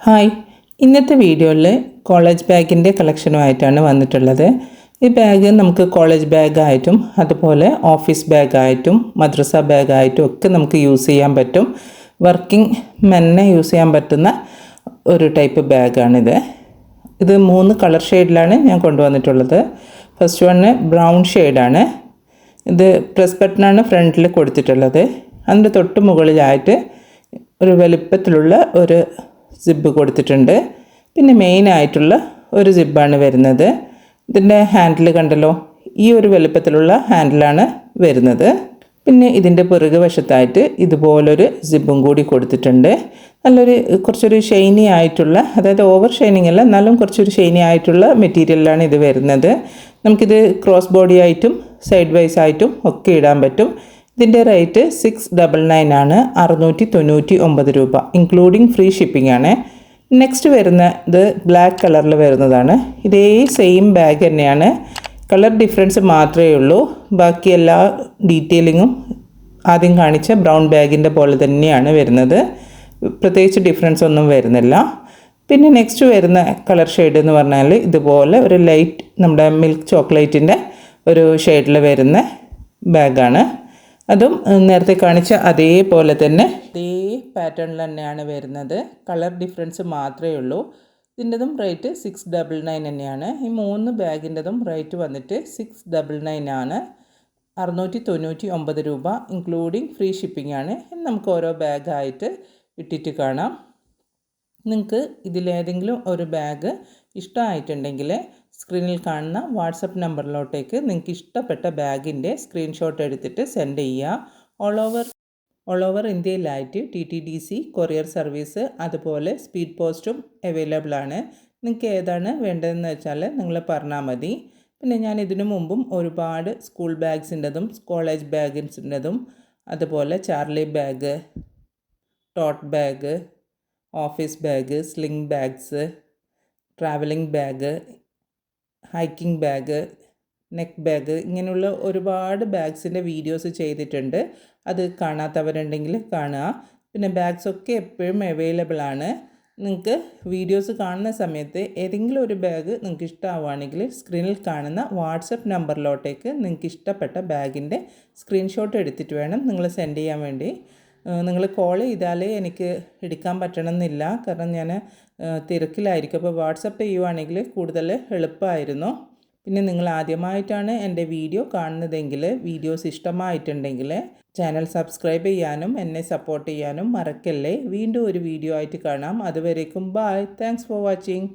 Hi, ഇന്നത്തെ വീഡിയോയിൽ college ബാഗിൻ്റെ കളക്ഷനുമായിട്ടാണ് വന്നിട്ടുള്ളത്. ഈ ബാഗ് നമുക്ക് കോളേജ് ബാഗായിട്ടും അതുപോലെ ഓഫീസ് ബാഗായിട്ടും മദ്രസ ബാഗായിട്ടും ഒക്കെ നമുക്ക് യൂസ് ചെയ്യാൻ പറ്റും. വർക്കിംഗ് മെന്നെ യൂസ് ചെയ്യാൻ പറ്റുന്ന ഒരു ടൈപ്പ് ബാഗാണിത്. ഇത് 3 കളർ ഷെയ്ഡിലാണ് ഞാൻ കൊണ്ടുവന്നിട്ടുള്ളത്. ഫസ്റ്റ് വണ് ബ്രൗൺ ഷെയ്ഡാണ്. ഇത് പ്രസ് ബട്ടണാണ് ഫ്രണ്ടിൽ കൊടുത്തിട്ടുള്ളത്. അതിൻ്റെ തൊട്ട് മുകളിലായിട്ട് ഒരു വലുപ്പത്തിലുള്ള ഒരു സിബ്ബ് കൊടുത്തിട്ടുണ്ട്. പിന്നെ മെയിനായിട്ടുള്ള ഒരു സിബ്ബാണ് വരുന്നത്. ഇതിൻ്റെ ഹാൻഡിൽ കണ്ടല്ലോ, ഈ ഒരു വലുപ്പത്തിലുള്ള ഹാൻഡിലാണ് വരുന്നത്. പിന്നെ ഇതിൻ്റെ പുറകു വശത്തായിട്ട് ഇതുപോലൊരു സിബ്ബും കൂടി കൊടുത്തിട്ടുണ്ട്. കുറച്ചൊരു ഷൈനി ആയിട്ടുള്ള, അതായത് ഓവർ ഷൈനിങ് അല്ല, എന്നാലും കുറച്ചൊരു ഷൈനി ആയിട്ടുള്ള മെറ്റീരിയലാണ് ഇത് വരുന്നത്. നമുക്കിത് ക്രോസ് ബോഡി ആയിട്ടും സൈഡ് വൈസ് ആയിട്ടും ഒക്കെ ഇടാൻ പറ്റും. ഇതിൻ്റെ റേറ്റ് 699 ആണ്, 699 രൂപ, ഇൻക്ലൂഡിങ് ഫ്രീ ഷിപ്പിംഗ് ആണ്. നെക്സ്റ്റ് വരുന്നത് ബ്ലാക്ക് കളറിൽ വരുന്നതാണ്. ഇതേ സെയിം ബാഗ് തന്നെയാണ്, കളർ ഡിഫറൻസ് മാത്രമേ ഉള്ളൂ. ബാക്കി എല്ലാ ഡീറ്റെയിലിങ്ങും ആദ്യം കാണിച്ച ബ്രൗൺ ബാഗിൻ്റെ പോലെ തന്നെയാണ് വരുന്നത്. പ്രത്യേകിച്ച് ഡിഫറൻസ് ഒന്നും വരുന്നില്ല. പിന്നെ നെക്സ്റ്റ് വരുന്ന കളർ ഷെയ്ഡ് എന്ന് പറഞ്ഞാൽ ഇതുപോലെ ഒരു ലൈറ്റ് നമ്മുടെ മിൽക്ക് ചോക്ലേറ്റിൻ്റെ ഒരു ഷെയ്ഡിൽ വരുന്ന ബാഗാണ്. അതും നേരത്തെ കാണിച്ച അതേപോലെ തന്നെ അതേ പാറ്റേണിൽ തന്നെയാണ് വരുന്നത്. കളർ ഡിഫറൻസ് മാത്രമേ ഉള്ളൂ. ഇതിൻ്റെതും റേറ്റ് 699 തന്നെയാണ്. ഈ 3 ബാഗിൻ്റെതും റേറ്റ് വന്നിട്ട് 699 ആണ്, 699 രൂപ, ഇൻക്ലൂഡിങ് ഫ്രീ ഷിപ്പിംഗ് ആണ്. നമുക്ക് ഓരോ ബാഗായിട്ട് ഇട്ടിട്ട് കാണാം. നിങ്ങൾക്ക് ഇതിലേതെങ്കിലും ഒരു ബാഗ് ഇഷ്ടമായിട്ടുണ്ടെങ്കിൽ സ്ക്രീനിൽ കാണുന്ന വാട്സപ്പ് നമ്പറിലോട്ടേക്ക് നിങ്ങൾക്ക് ഇഷ്ടപ്പെട്ട ബാഗിൻ്റെ സ്ക്രീൻഷോട്ട് എടുത്തിട്ട് സെൻഡ് ചെയ്യുക. ഓൾ ഓവർ ഇന്ത്യയിലായിട്ട് TTDC കൊറിയർ സർവീസ് അതുപോലെ സ്പീഡ് പോസ്റ്റും അവൈലബിൾ ആണ്. നിങ്ങൾക്ക് ഏതാണ് വേണ്ടതെന്ന് വെച്ചാൽ നിങ്ങൾ പറഞ്ഞാൽ മതി. പിന്നെ ഞാൻ ഇതിനു മുമ്പും ഒരുപാട് സ്കൂൾ ബാഗ്സിൻ്റെതും കോളേജ് ബാഗിൻ്റെതും അതുപോലെ Charlie bag, taught bag, office bag, sling bags, travelling bag, hiking bag, neck bag, ഇങ്ങനെയുള്ള ഒരുപാട് ബാഗ്സിൻ്റെ വീഡിയോസ് ചെയ്തിട്ടുണ്ട്. അത് കാണാത്തവരുണ്ടെങ്കിൽ കാണുക. പിന്നെ ബാഗ്സൊക്കെ എപ്പോഴും അവൈലബിൾ ആണ്. നിങ്ങൾക്ക് വീഡിയോസ് കാണുന്ന സമയത്ത് ഏതെങ്കിലും ഒരു ബാഗ് നിങ്ങൾക്ക് ഇഷ്ടമാവുകയാണെങ്കിൽ സ്ക്രീനിൽ കാണുന്ന വാട്സപ്പ് നമ്പറിലോട്ടേക്ക് നിങ്ങൾക്ക് ഇഷ്ടപ്പെട്ട ബാഗിൻ്റെ സ്ക്രീൻഷോട്ട് എടുത്തിട്ട് വേണം നിങ്ങൾ സെൻഡ് ചെയ്യാൻ വേണ്ടി. നിങ്ങൾ കോൾ ചെയ്താലേ എനിക്ക് എടുക്കാൻ പറ്റണമെന്നില്ല, കാരണം ഞാൻ തിരക്കിലായിരിക്കും. അപ്പോൾ വാട്സപ്പ് ചെയ്യുവാണെങ്കിൽ കൂടുതൽ എളുപ്പമായിരുന്നു. പിന്നെ നിങ്ങൾ ആദ്യമായിട്ടാണ് എൻ്റെ വീഡിയോ കാണുന്നതെങ്കിൽ വീഡിയോസ് ഇഷ്ടമായിട്ടുണ്ടെങ്കിൽ ചാനൽ സബ്സ്ക്രൈബ് ചെയ്യാനും എന്നെ സപ്പോർട്ട് ചെയ്യാനും മറക്കല്ലേ. വീണ്ടും ഒരു വീഡിയോ ആയിട്ട് കാണാം. അതുവരേക്കും ബൈ. Thanks for watching.